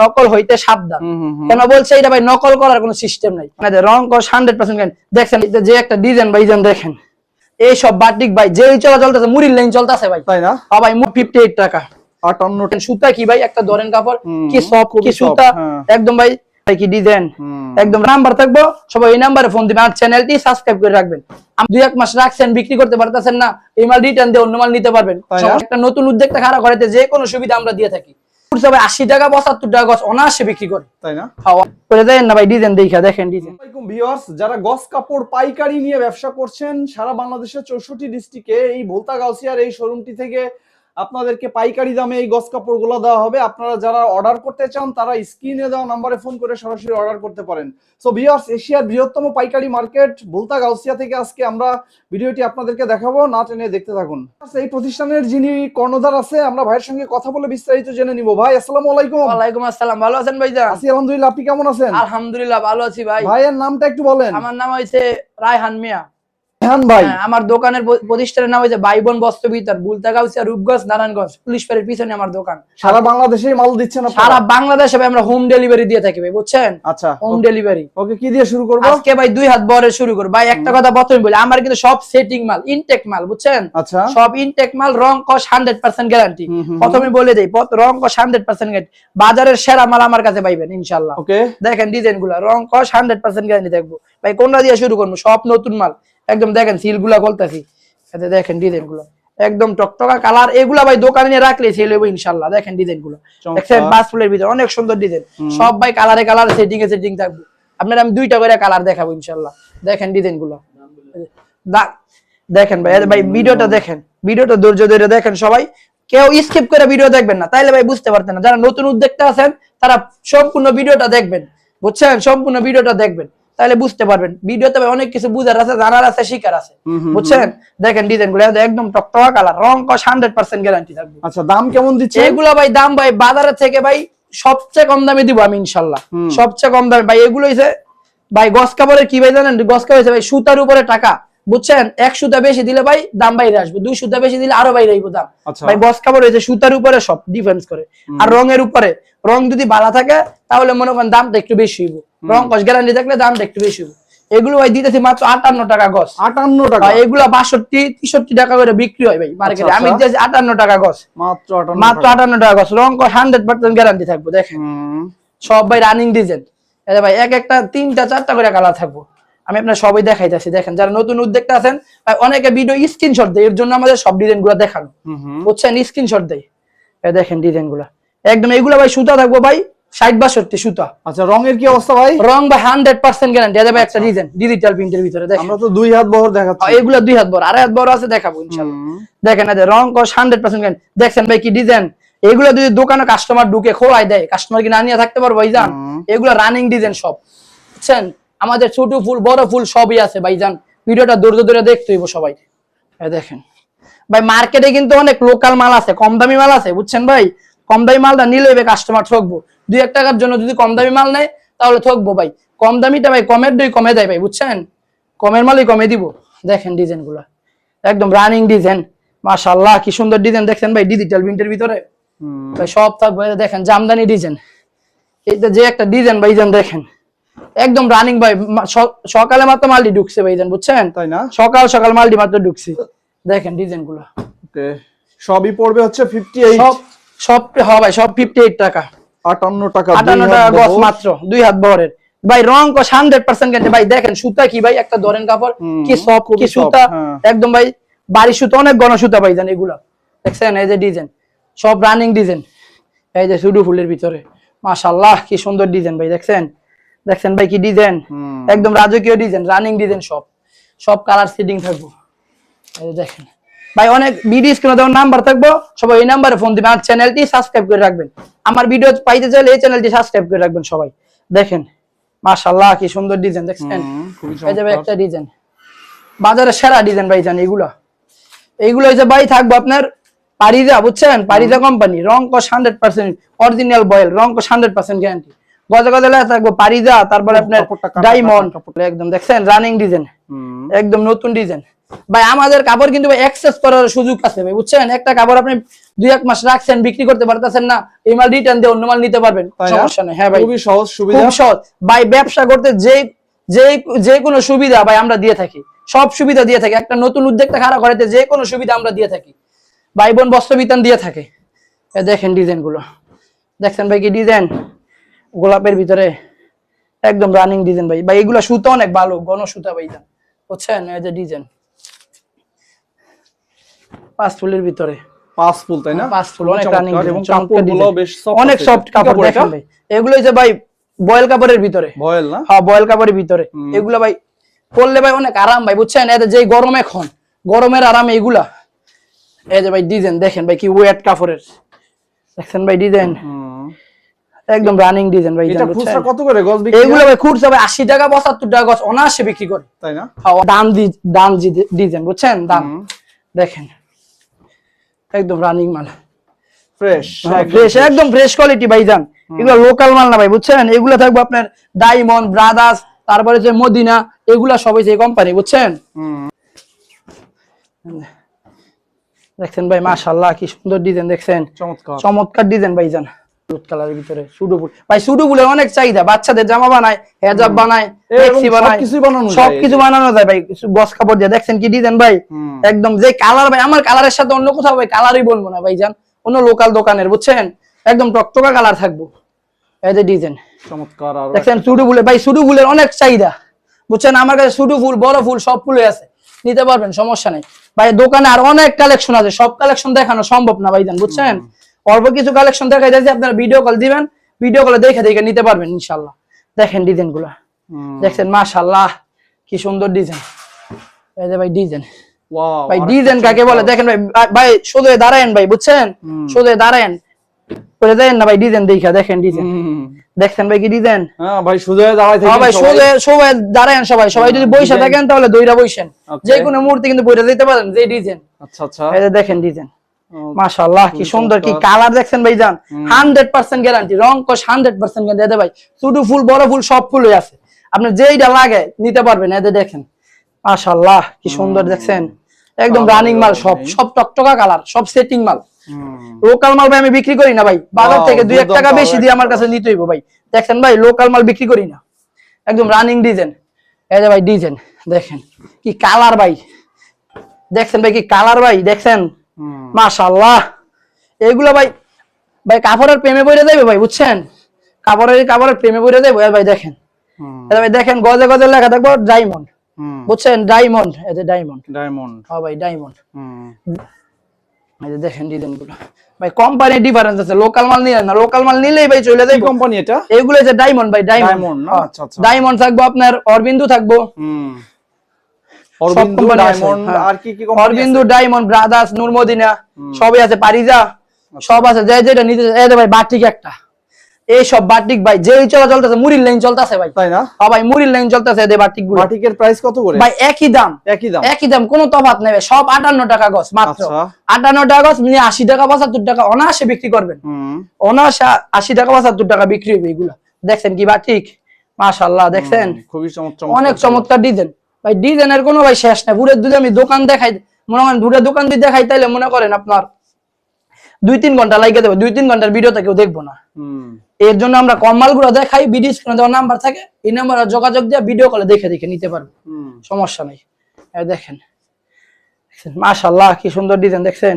নকল হইতে সাবধান। কেন বলছে এটা ভাই, নকল করার কোনো সিস্টেম নাই, রং কস 100%। দেখছেন যে একটা ডিজাইন ভাই, দেখেন এই সব বাটিক ভাই যেই চলতেছে, মুড়ির লাইন চলতেছে ভাই, তাই না? ভাই 58 টাকা 58। সুতা কি ভাই, একটা ধরেন কাপড় কি সফট, কি সুতা একদম ভাই, কি ডিজাইন একদম। নাম্বার থাকবো, সবাই এই নাম্বারে ফোন দিবেন আর চ্যানেলটি সাবস্ক্রাইব করে রাখবেন। আপনি 2-1 মাস রাখছেন, বিক্রি করতে পারতেছেন না, এই মাল রিটার্ন দিয়ে অন্য মাল নিতে পারবেন। একটা নতুন উদ্যোক্তা খাড়া করাতে যে কোনো সুবিধা আমরা দিয়ে থাকি। 80 টাকা 75 টাকা গজ অনায়াসে বিক্রি করে, তাই না? করে দেন না ভাই, ডিজাইন দেখা দেখেন ডিজাইন। আসসালামু আলাইকুম ভিউয়ার্স, যারা গজ কাপড় পাইকারি নিয়ে ব্যবসা করছেন সারা বাংলাদেশের 64 ডিস্ট্রিক্টে, এই ভোলতা গাউসিয়ার এই শোরুমটি থেকে আপনাদেরকে পাইকারি দামে এই গজ কাপড়গুলো দেওয়া হবে। আপনারা যারা অর্ডার করতে চান তারা স্ক্রিনে দেওয়া নম্বরে ফোন করে সরাসরি অর্ডার করতে পারেন। সো ভিউয়ার্স, এশিয়ার বৃহত্তম পাইকারি মার্কেট ভোলতা গাউসিয়া থেকে আজকে আমরা ভিডিওটি আপনাদেরকে দেখাবো, না টেনে দেখতে থাকুন। এই প্রতিষ্ঠানের যিনি কর্ণধার আছে, আমরা ভাইয়ের সঙ্গে কথা বলে বিস্তারিত জেনে নিব। ভাই আসসালামু আলাইকুম। ওয়ালাইকুম আসসালাম, ভালো আছেন ভাইজান? আছি আলহামদুলিল্লাহ, আপনি কেমন আছেন? আলহামদুলিল্লাহ ভালো আছি ভাই। ভাইয়ের নামটা একটু বলেন। আমার নাম হইছে রায়হান মিয়া। ভাই আমার দোকানের প্রতিষ্ঠানের নাম হচ্ছে বাইবন বস্ত্র বিতান, ভোলতা গাউসিয়া, রূপগঞ্জ, নারায়ণগঞ্জ, পুলিশ ফাঁড়ির পিছনে আমার দোকান। সারা বাংলাদেশে মাল দিচ্ছেন আপনারা? সারা বাংলাদেশে ভাই আমরা হোম ডেলিভারি দিয়ে থাকি ভাই, বুঝছেন? আচ্ছা, হোম ডেলিভারি। ওকে, কি দিয়ে শুরু করব আজকে ভাই? 2 হাত বরে শুরু করব ভাই। একটা কথা প্রথমে বলি, আমার কিন্তু সব সেটিং মাল, ইনটেক মাল, বুঝছেন? আচ্ছা, সব ইনটেক মাল, রং কস 100% গ্যারান্টি। প্রথমে বলে দেই, রং কস 100% গ্যারান্টি। বাজারের সেরা মাল আমার কাছে পাইবেন ইনশাআল্লাহ। ওকে, দেখেন ডিজাইনগুলো, রং কস 100% গ্যারান্টি থাকবো ভাই। কোনটা দিয়ে শুরু করব? সব নতুন মাল একদম। দেখেন সিলগুলা বলতাছি, এতে দেখেন ডিজাইনগুলো একদম টকটকা কালার। এগুলা ভাই দোকানে নিয়ে রাখলে সেল হবে ইনশাআল্লাহ। দেখেন ডিজাইনগুলো, দেখেন বাস ফুলের ভিতরে অনেক সুন্দর ডিজাইন। সব ভাই কালারে কালার, সেটিং এ সেটিং থাকবে। আপনারা আমি 2টা করে কালার দেখাবো ইনশাআল্লাহ। দেখেন ডিজাইনগুলো, দেখেন ভাই। ভাই ভিডিওটা দেখেন, ভিডিওটা ধৈর্য ধরে দেখেন সবাই, কেউ স্কিপ করে ভিডিও দেখবেন না, তাইলে ভাই বুঝতে পারতেন না। যারা নতুন উদ্যোক্তা আছেন তারা সম্পূর্ণ ভিডিওটা দেখবেন, বুঝছেন? সম্পূর্ণ ভিডিওটা দেখবেন, তাহলে বুঝতে পারবেন। ভিডিওতে অনেক কিছু বুঝার আছে, জানার আছে, শিকার আছে, বুঝছেন? দেখেন ডিজাইনগুলো একদম টকটকা কালার, রং কস 100% গ্যারান্টি থাকবে। আচ্ছা, দাম কেমন দিচ্ছে এগুলো ভাই? দাম ভাই বাজারের থেকে ভাই সবচেয়ে কম দামে দিব আমি ইনশাআল্লাহ, সবচেয়ে কম দামে ভাই। এগুলো হইছে ভাই গস কাপড়ের কি ভাই জানেন? গস কাপড় হইছে ভাই সুতার উপরে টাকা, বুঝছেন? 1 সুতা বেশি দিলে ভাই দাম বাইরে আসবে, 2 সুতা বেশি দিলে আরো বাইরে আইবো দাম। ভাই গস কাপড় হইছে সুতার উপরে সব ডিফারেন্স করে, আর রঙের উপরে। রং যদি ভালো থাকে তাহলে মনে করেন দামটা একটু বেশি হইব, রং কস গ্যারান্টি থাকলে দামটা একটু বেশি হইব। এগুলো ভাই দিতেছি মাত্র 58 টাকা গস। 58 টাকা? এগুলো 62-63 টাকা করে বিক্রি হয় ভাই মার্কেটে, আমি দিতেছি 58 টাকা গস, মাত্র 58 টাকা গস। রং কস 100% গ্যারান্টি থাকবে। দেখেন সব ভাই রানিং ডিজাইন, এই ভাই এক একটা 3টা-4টা করে কালার থাকবো। আমি আপনার সবাই দেখাইতেছি। দেখেন যারা নতুন উদ্যোক্তা আছেন ভাই, অনেকে ভিডিও স্ক্রিনশট দেয়, এর জন্য আমাদের সব ডিজাইনগুলো দেখানো, বুঝছেন? স্ক্রিনশট দেয়। এই দেখেন ডিজাইনগুলো একদম। এগুলো ভাই সুতা থাকবো ভাই 60-62 সুতা। আচ্ছা, রঙের কি অবস্থা ভাই? রং ভাই 100% গ্যারান্টি। এই ভাই একটা ডিজাইন ডিজিটাল প্রিন্টের ভিতরে, দেখেন। আমরা তো 2 হাত বহর দেখাচ্ছি, এগুলো 2 হাত বড়, 2.5 হাত বড় আছে, দেখাবো ইনশাআল্লাহ। দেখেন এই রং কস 100% গ্যারান্টি। দেখছেন ভাই কি ডিজাইন? এগুলো যদি দোকানে কাস্টমার ঢুকে খোলাই দেয়, কাস্টমার কি না নিয়ে থাকতে পারবো ভাইজান? এগুলো রানিং ডিজাইন সব, বুঝছেন? আমাদের ছোট ফুল বড় ফুল সবই আছে ভাইজান। ভিডিওটা ধৈর্য ধরে দেখতে হইব সবাই। এই দেখেন ভাই, মার্কেটে কিন্তু অনেক লোকাল মাল আছে, কম দামি মাল আছে, বুঝছেন ভাই? কম দামি মালটা নিলে কাস্টমার ঠকবো। 2-1 টাকার জন্য যদি কম দামি মাল নেয় তাহলে ঠকবো ভাই। কম দামিটা ভাই কমের দই কমে দেয় ভাই, বুঝছেন? কমের মালই কমে দিব। দেখেন ডিজাইনগুলো একদম রানিং ডিজাইন, মাশাআল্লাহ কি সুন্দর ডিজাইন। দেখছেন ভাই ডিজিটাল প্রিন্টের ভিতরে ভাই সব থাকবে। দেখেন জামদানি ডিজাইন, এইটা যে একটা ডিজাইন ভাইজান, দেখেন একদম রানিং ভাই। সকালে মাত্র মালটি ঢুকছে ভাইজান, বুঝছেন? তাই না? সকাল সকাল মালটি মাত্র ঢুকছে। দেখেন ডিজাইনগুলো, ওকে। সবই পড়বে হচ্ছে 58। সব হ্যাঁ ভাই, সব 58 টাকা, 58 টাকা, 58 টাকা গস মাত্র, 2 হাত বহরের ভাই। রং কস 100% গ্যারান্টি ভাই। দেখেন সুতা কি ভাই, একটা ধরেন কাপড় কি সফট, কি সুতা একদম ভাই। বাড়ি সুতা, অনেক ঘন সুতা ভাইজান এগুলা। দেখছেন এই যে ডিজাইন, সব রানিং ডিজাইন। এই যে সুডু ফুলের ভিতরে, মাশাআল্লাহ কি সুন্দর ডিজাইন ভাই। দেখছেন দেখছেন ভাই কি ডিজাইন, একদম রাজকীয় ডিজাইন, রানিং ডিজাইন সব। সব কালার সেটিং থাকবো। এই যে দেখেন ভাই, অনেক ভিডিও স্ক্রিনে দেওয়ার নাম্বার থাকবো, সবাই এই নাম্বারে ফোন দিবেন আর চ্যানেলটি সাবস্ক্রাইব করে রাখবেন। আমার ভিডিও পাইতে চাইলে এই চ্যানেলটি সাবস্ক্রাইব করে রাখবেন সবাই। দেখেন মাশাআল্লাহ কি সুন্দর ডিজাইন। দেখছেন এই যে ভাই একটা ডিজাইন, বাজারের সেরা ডিজাইন ভাই জান। এইগুলো হইছে ভাই থাকবো আপনার পারিজা, বুঝছেন? পারিজা কোম্পানি, রং কস 100% অরিজিনাল বয়েল, রং কস 100% গ্যারান্টি। গজে গজে লেখা থাকবো পারিজা, তারপরে আপনার ডায়মন্ড, একদম দেখছেন রানিং ডিজাইন, একদম নতুন ডিজাইন ভাই। আমাদের কাপড় কিন্তু ভাই এক্সেস করার সুযোগ আছে ভাই, বুঝছেন? একটা কাপড় আপনি 2-1 মাস রাখছেন, বিক্রি করতে পারতেছেন না, এই মাল রিটার্ন দিয়ে অন্য মাল নিতে পারবেন, সমস্যা নেই। হ্যাঁ ভাই, খুবই সহজ সুবিধা, খুব সহজ ভাই। ব্যবসা করতে যে কোনো সুবিধা ভাই আমরা দিয়ে থাকি, সব সুবিধা দিয়ে থাকি। একটা নতুন উদ্যোক্তা খাড়া করাতে যে কোনো সুবিধা আমরা দিয়ে থাকি। ভাই বোন বস্ত্র বিতান দিয়ে থাকে। দেখেন ডিজাইন গুলো, দেখছেন ভাই কি ডিজাইন, গোলাপের ভিতরে একদম রানিং ডিজাইন ভাই। ভাই এগুলা সুতো অনেক ভালো, ঘন সুতা ভাই, বুঝছেন? এই যে ডিজাইন 5 ফুলের ভিতরে, 5 ফুল, তাই না? 5 ফুল, অনেক রানিং এবং কাপড়গুলো বেশ সফট, অনেক সফট কাপড়। দেখেন ভাই এগুলো যে ভাই বয়েল কাপড়ের ভিতরে, বয়েল না? হ্যাঁ বয়েল কাপড়ের ভিতরে। এগুলা ভাই পরলে ভাই অনেক আরাম ভাই, বুঝছেন? এতে যে গরম, এখন গরমের আরাম এগুলা। এই যে ভাই ডিজাইন দেখেন ভাই কি ওয়েট কাপড়ের, দেখছেন ভাই ডিজাইন একদম রানিং ডিজাইন ভাই। এটা খুচরা কত করে গজ বিক্রি? এগুলো ভাই খুচরা ভাই 80 টাকা 75 টাকা গজ অনায়াসে বিক্রি করে, তাই না? দাম ডিজাইন, বুঝছেন? দাম দেখেন একদম রানিং মাল, ফ্রেশ ফ্রেশ, একদম ফ্রেশ কোয়ালিটি ভাইজান। এগুলো লোকাল মাল না ভাই, বুঝছেন? এগুলো থাকবে আপনার ডায়মন্ড, ব্রাদার্স, তারপরে যে মদিনা, এগুলা সবাই যে কোম্পানি, বুঝছেন? দেখছেন ভাই মাশাআল্লাহ কি সুন্দর ডিজাইন, দেখছেন? চমৎকার চমৎকার ডিজাইন ভাইজান। হলুদ কালারের ভিতরে সুডো ফুল ভাই, সুডো ফুলের অনেক চাহিদা। বাচ্চাদের জামা বানায়, হেজাব বানায়, ট্যাক্সি বানায়, সবকিছু বানানো যায় ভাই গস কাপড় দিয়ে। দেখছেন কি ডিজাইন ভাই, একদম যে কালার ভাই, আমার কালারের সাথে অন্য কোথাও ভাই কালারই বলবো না ভাইজান, অন্য লোকাল দোকানের, বুঝছেন? একদম টকটকা কালার থাকবো। এই যে ডিজাইন চমৎকার। আর দেখছেন সুডো ফুলে ভাই, সুডো ফুলের অনেক চাহিদা, বুঝছেন? আমার কাছে সুডো ফুল, বড় ফুল সব ফুলে আছে, নিতে পারবেন, সমস্যা নেই ভাই। দোকানে আর অনেক কালেকশন আছে, সব কালেকশন দেখানো সম্ভব না ভাইজান, বুঝছেন? অল্প কিছু কালেকশন দেখাই যাচ্ছে, আপনারা ভিডিও কল দিবেন, ভিডিও কলে দেখে দেখে নিতে পারবেন ইনশাআল্লাহ। দেখেন ডিজাইন গুলা, দেখছেন মাশাআল্লাহ কি সুন্দর ডিজাইন। এই যে ভাই ডিজাইন, ওয়াও ভাই ডিজাইন কাকে বলে দেখেন ভাই। ভাই শুধু দাঁড়ায়েন ভাই, বুঝছেন? শুধু দাঁড়ায়েন, করে দেন না ভাই ডিজাইন দেখা, দেখেন ডিজাইন, দেখছেন ভাই কি ডিজাইন। হ্যাঁ ভাই সোজা দাঁড়াই থাকেন, হ্যাঁ ভাই সবাই দাঁড়ায়েন, সবাই যদি বইসা থাকেন তাহলে দইরা বইসেন, যে কোনো মুহূর্তে কিন্তু বইরা দিতে পারেন যে ডিজাইন। আচ্ছা আচ্ছা, এই যে দেখেন ডিজাইন মাশাআল্লাহ কি সুন্দর, কি কালার দেখছেন ভাইজান, 100% গ্যারান্টি, রং কস 100% গ্যারান্টি। এই ভাই ছোট ফুল বড় ফুল সব ফুলই আছে, আপনি যেইটা লাগে নিতে পারবেন। এই যে দেখেন মাশাআল্লাহ কি সুন্দর, দেখছেন একদম রানিং মাল, সব টকটকা কালার, সব সেটিং মাল। লোকাল মাল ভাই আমি বিক্রি করি না ভাই, বাজার থেকে 2-1 টাকা বেশি দিয়ে আমার কাছে নিতে হইব ভাই। দেখছেন ভাই লোকাল মাল বিক্রি করি না, একদম রানিং ডিজাইন। এই যে ভাই ডিজাইন দেখেন কি কালার ভাই, দেখছেন ভাই কি কালার ভাই, দেখছেন মাশাআল্লাহ। এগুলো ভাই কাপড়ের প্রেমে পড়ে যাবে ভাই, বুঝছেন? কাপড়ের প্রেমে পড়ে যাবে ভাই। দেখেন ভাই, দেখেন গজে গজে লেখা থাকবো ডায়মন্ড, বুঝছেন? ডায়মন্ড, এই যে ডায়মন্ড, হ্যাঁ ভাই ডায়মন্ড। এই যে দেখেন ডিজাইন গুলো ভাই, কোম্পানি ডিফারেন্স আছে, লোকাল মাল নিলে না, লোকাল মাল নিলেই ভাই চলে যায় কোম্পানি। এটা এগুলো যে ডায়মন্ড ভাই, ডায়মন্ড না? আচ্ছা আচ্ছা, ডায়মন্ড থাকবো আপনার, অরবিন্দু থাকবো, অরবিন্দু ডায়মন্ড, আর কি কি কোম্পানি? অরবিন্দু, ডায়মন্ড, ব্রাদার্স, নূর মদিনা সবই আছে, পারিজা সব আছে, যেটা নিতে। এই যে ভাই বাটিক একটা, এই সব বাটিক ভাই যেই চলতেছে, মুড়ির লাইন চলতেছে ভাই, তাই না? হ্যাঁ ভাই মুড়ির লাইন চলতেছে। এই বাটিক গুলো, বাটিকের প্রাইস কত করে ভাই? একই দাম, কোনো তফাৎ নেই, সব 58 টাকা গজ, মাত্র 58 টাকা গজ, 80 টাকা 75 টাকা অনায়াসে বিক্রি করবেন, অনায়াসে 80 টাকা 75 টাকা বিক্রি হবে এগুলা। দেখছেন কি বাটিক মাশাআল্লাহ, দেখছেন খুবই চমৎকার, অনেক চমৎকার ডিজাইন ভাই। ডিজাইনের কোনো ভাই শেষ নাই, পুরো যদি আমি দোকান দেখাই, মনে করেন দুটো দোকান যদি দেখাই, তাইলে মনে করেন আপনার 2-3 ঘন্টা লাগিয়ে দেবে, 2-3 ঘন্টার ভিডিওটা কেউ দেখবো না। এর জন্য আমরা কম মালগুলো দেখাই, ভিডিও স্ক্রিনে দেওয়ার নাম্বার থাকে, এই নাম্বারে যোগাযোগ দিয়ে ভিডিও কলে দেখে দেখে নিতে পারবে, সমস্যা নেই। দেখেন মাশাআল্লাহ কি সুন্দর ডিজাইন, দেখছেন?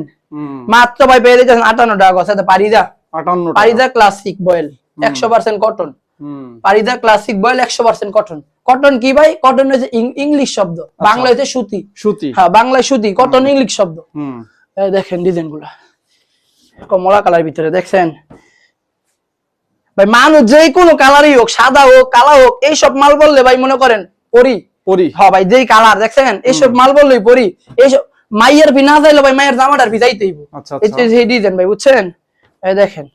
মাত্র ভাই পেয়ে দিচ্ছেন 58 টাকা গজ। পারিজা classic boil 100% cotton, পারিজা classic boil 100% cotton. Cotton কি ভাই? কটন হচ্ছে ইংলিশ শব্দ, বাংলা হচ্ছে সুতি, হ্যাঁ বাংলায় সুতি, কটন ইংলিশ শব্দ। দেখেন ডিজাইন গুলা কমলা কালার ভিতরে, দেখছেন ভাই? মানুষ যে কোনো কালারই হোক, সাদা হোক কালা হোক, এইসব মাল বললে ভাই মনে করেন পরি। হ্যাঁ ভাই যেই কালার দেখছেন, এইসব মাল বললেই পরি। এইসব মাইয়ের ফি না চাইলে ভাই মাইয়ের জামাটার ফি যাইতেই এই ডিজাইন ভাই, বুঝছেন? এই দেখেন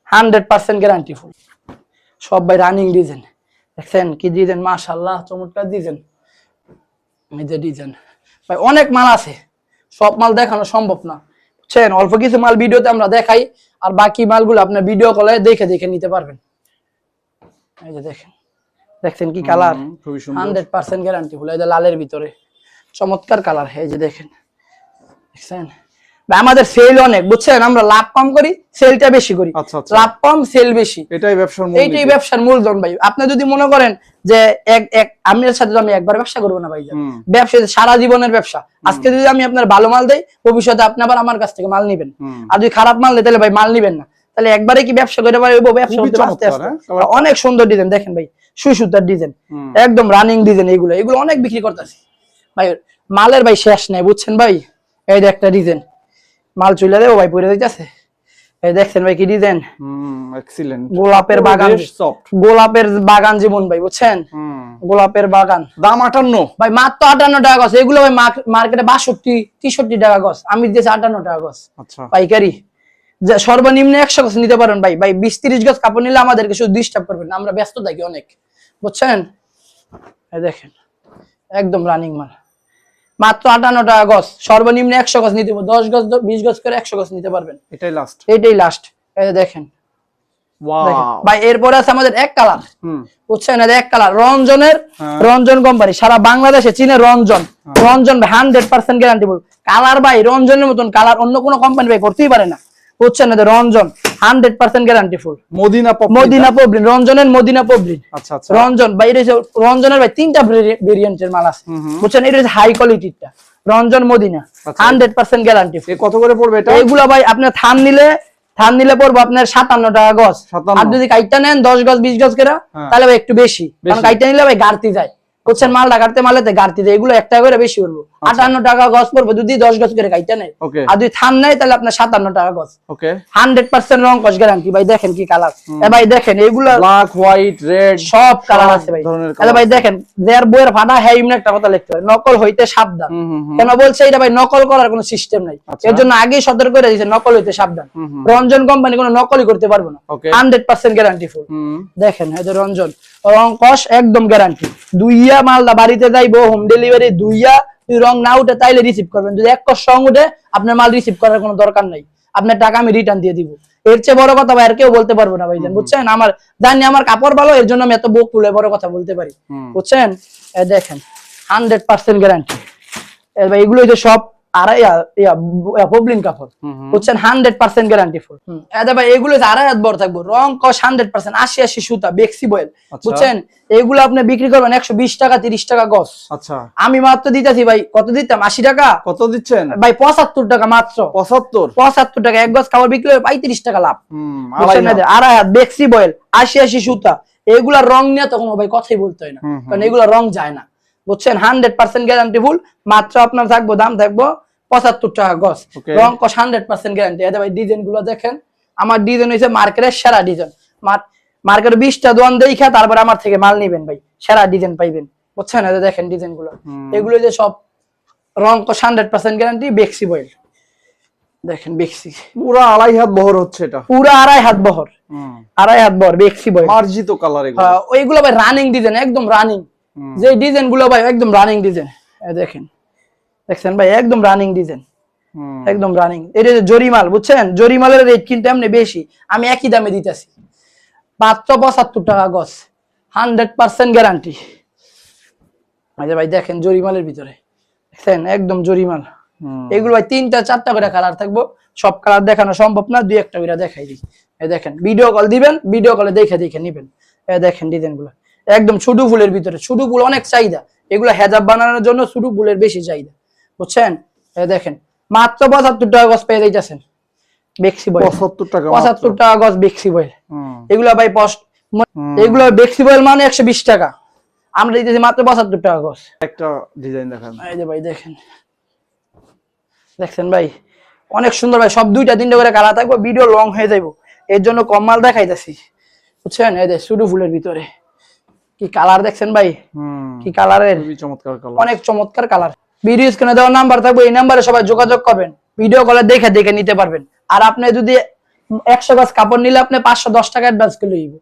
100% গ্যারান্টি ফুল, সব ভাই রানিং ডিজাইন। দেখছেন কি ডিজাইন মাশাআল্লাহ, চমৎকার ডিজাইন। এই যে ডিজাইন ভাই অনেক মাল আছে, সব মাল দেখানো সম্ভব না, বুঝছেন? অল্প কিছু মাল ভিডিওতে আমরা দেখাই, আর বাকি মালগুলো আপনার ভিডিও কলে দেখে দেখে নিতে পারবেন, এই যে দেখেন, দেখছেন কি কালার, খুবই সুন্দর। 100% গ্যারান্টি ফুল। এই যে লালের ভিতরে চমৎকার কালার, এই যে দেখেন, দেখছেন ভাই আমাদের সেল অনেক, বুঝছেন, আমরা লাভ কম করি, সেলটা বেশি করি। আচ্ছা, আচ্ছা। লাভ কম, সেল বেশি, এটাই ব্যবসার মূল এইটাই নীতি। ব্যবসার মূলধন ভাই। আপনি যদি মনে করেন যে আমির সাথে তো আমি একবার ব্যবসা করবো না ভাই, ব্যবসা সারা জীবনের ব্যবসা। আজকে যদি আমি আপনার ভালো মাল দেই, ভবিষ্যতে আপনি আবার আমার কাছ থেকে মাল নিবেন। আর যদি খারাপ মাল দেয় তাহলে ভাই মাল নিবেন না। তাহলে একবারে কি ব্যবসা করে পারবো? ব্যবসা করতে আস্তে আস্তে। অনেক সুন্দর ডিজাইন দেখেন ভাই, সুতার ডিজাইন, একদম রানিং ডিজাইন। এগুলো অনেক বিক্রি করতেছি ভাই, মালের ভাই শেষ নাই, বুঝছেন ভাই। এই যে একটা ডিজাইন, মাল চলে দেবো ভাই, পরে দিতেছে। এই দেখছেন ভাই কি ডিজাইন, এক্সিলেন্ট। গোলাপের বাগান, গোলাপের বাগান জীবন ভাই, বুঝছেন, গোলাপের বাগান। দাম 58 ভাই, মাত্র 58 টাকা গছ। এগুলো ভাই মার্কেটে 62-63 টাকা গছ, আমি দিয়েছি 58 টাকা গছ। আচ্ছা, পাইকারি সর্বনিম্ন 100 গছ নিতে পারেন ভাই। ভাই 20-30 গছ কাপড় নিলে আমাদেরকে শুধু ডিস্টার্ব করবেন, আমরা ব্যস্ত থাকি অনেক, বুঝছেন। এই দেখেন একদম রানিং মাল, মাত্র 58 টাকা গছ, সর্বনিম্ন 100 গছ নিতে পারবেন। 10 গছ 20 গছ করে 100 গছ নিতে পারবেন, এটাই লাস্ট, এটাই লাস্ট। এই দেখেন ভাই, এরপরে আছে আমাদের এক কালার, বুঝছেন, এক কালার রঞ্জনের, রঞ্জন কোম্পানি সারা বাংলাদেশে চিনে রঞ্জন। রঞ্জন 100% গ্যারান্টিবল কালার ভাই, রঞ্জনের মতন কালার অন্য কোনো কোম্পানি ভাই করতেই পারে না, বুঝছেন। Ranjan 100% গ্যারান্টিফুল, Medina পবলিন, রঞ্জনের Medina পবলিন। আচ্ছা আচ্ছা, রঞ্জন ভাই, এটা রঞ্জনের ভাই 3টা ভেরিয়েন্টের মাল আছে, বুঝছেন। এটা হচ্ছে হাই কোয়ালিটিটা, রঞ্জন মদিনা 100% গ্যারান্টিফুল। কত করে পড়বে এটা? এগুলা ভাই আপনার থান নিলে পড়বো আপনার 57 টাকা গজ। আর যদি কাইটা নেন 10 গজ 20 গজ করে, তাহলে ভাই একটু বেশি, কারণ কাইটা নিলে ভাই গাড়তি যায়, বুঝছেন, মালটা কাটতে মালেতে গাড়তি যায়। এগুলো 1 টাকা করে বেশি পড়বো, 58 টাকা গজ পড়বে যদি 10 গজ করে কাইটা নেয়। আর যদি থান নেয় তাহলে আপনার 57 টাকা গজ, 100% রং কস গ্যারান্টি। ভাই দেখেন কি কালার, ভাই দেখেন এগুলো ব্ল্যাক, হোয়াইট, রেড সব কালার আছে ভাই। তাহলে ভাই দেখেন, যার বইয়ের ফাটা হ্যাঁ এমনি একটা কথা লিখতে পারে, নকল হইতে সাবধান। কেন বলছে এটা ভাই, নকল করার কোনো সিস্টেম নাই, এর জন্য আগেই সতর্ক করে দিয়েছে নকল হইতে সাবধান। রঞ্জন কোম্পানি কোনো নকলই করতে পারবো না, 100% গ্যারান্টি ফুল। দেখেন এই যে রঞ্জন, রং কস একদম গ্যারান্টি। দুইয়া মালদা বাড়িতে যাইবো, হোম ডেলিভারি, দুইয়া যদি রং না উঠে তাইলে রিসিভ করবেন। যদি 1 কস রং উঠে আপনার মাল রিসিভ করার কোনো দরকার নাই, আপনার টাকা আমি রিটার্ন দিয়ে দিব। এর চেয়ে বড় কথা ভাই আর কেউ বলতে পারবো না ভাইজান, বুঝছেন। আমার জানি আমার কাপড় ভালো, এর জন্য আমি এত বুক তুলে বড় কথা বলতে পারি, বুঝছেন। দেখেন 100% গ্যারান্টি ভাই। এগুলো যে সব পবলিন কাপড়, বুঝছেন, 100% গ্যারান্টি ফুল। ভাই এগুলো 2.5 হাত বড় থাকবো, রং কস 100%, 80 সুতা, বেক্সি বয়েল, বুঝছেন। এগুলো আপনি বিক্রি করবেন 120 টাকা 30 টাকা গজ। আচ্ছা, আমি মাত্র দিতেছি ভাই, কত দিতাম, 80 টাকা। কত দিচ্ছেন ভাই? 75 টাকা মাত্র, 75 টাকা। 1 গজ কাপড় বিক্রি হবে 35 টাকা লাভ, বুঝছেন। 2.5 হাত বেক্সি বয়েল, 80 সুতা। এগুলা রং নিয়ে তখন ভাই কথাই বলতে হয় না, কারণ এগুলা রং যায় না, বুঝছেন। 100% গ্যারান্টি ফুল, মাত্র আপনার থাকবো, দাম থাকবো 75 টাকা গজ, রং কস 100% গ্যারান্টি। এটা ভাই ডিজাইন গুলো দেখেন, আমার ডিজাইন হয়েছে মার্কেটের সেরা ডিজাইন। মার্কেটে 20টা দোকান দেখা তারপর আমার থেকে মাল নিবেন ভাই, সেরা ডিজাইন পাইবেন, বুঝছেন। এটা দেখেন ডিজাইন গুলো, এগুলো যে সব রং কস 100% গ্যারান্টি, বেক্সি বয়েল। দেখেন বেক্সি পুরো 2.5 হাত বহর হচ্ছে, এটা পুরো 2.5 হাত বহর, 2.5 হাত বহর বেক্সি বয়েল, মার্জিত কালার। ওইগুলো ভাই রানিং ডিজাইন, একদম রানিং। যে ডিজাইন গুলো ভাই একদম রানিং ডিজাইন, দেখেন, দেখছেন ভাই, একদম রানিং ডিজাইন, একদম রানিং। এটা যে জরিমাল, বুঝছেন, জরিমালের রেট কিন্তু এমনি বেশি, আমি একই দামে দিতেছি, মাত্র 75 টাকা গজ, 100% গ্যারান্টি। আচ্ছা ভাই দেখেন জরিমালের ভিতরে, দেখছেন একদম জরিমাল। এগুলো ভাই 3টা 4টা করে কালার থাকবো, সব কালার দেখানো সম্ভব না, 2-1টা করে দেখাই দিই। এই দেখেন, ভিডিও কল দিবেন, ভিডিও কলে দেখে নিবেন। এই দেখেন ডিজাইন গুলো একদম ছোট ফুলের ভিতরে, ছোট ফুল অনেক চাহিদা, এগুলো হেজাব বানানোর জন্য ছোট ফুলের বেশি চাহিদা, বুঝছেন। এই দেখেন মাত্র 75 টাকা গজ পেয়ে যাইতেছেন, বেক্সি বয়েল 75 টাকা গজ, বেক্সি বয়েল। এগুলো ভাই এগুলো বেক্সি বয়েল মানে 120 টাকা, আমরা দিতেছি মাত্র 75 টাকা গজ। একটা ডিজাইন দেখান, এই যে ভাই দেখেন, দেখছেন ভাই অনেক সুন্দর ভাই, সব 2-3টা করে কালার থাকবো, ভিডিও লং হয়ে যাইবো, এর জন্য কম মাল দেখাইতেছি, বুঝছেন। এই যে ছোট ফুলের ভিতরে কি কালার দেখছেন ভাই, কি কালারের, চমৎকার কালার, অনেক চমৎকার কালার। ভিডিও স্ক্রিনে দেওয়া নাম্বার থাকবে, এই নাম্বারে সবাই যোগাযোগ করবেন, ভিডিও কলে দেখে নিতে পারবেন। আর আপনি যদি 100 গজ কাপড় নিলে আপনি 510 টাকা অ্যাডভান্স করে লইব,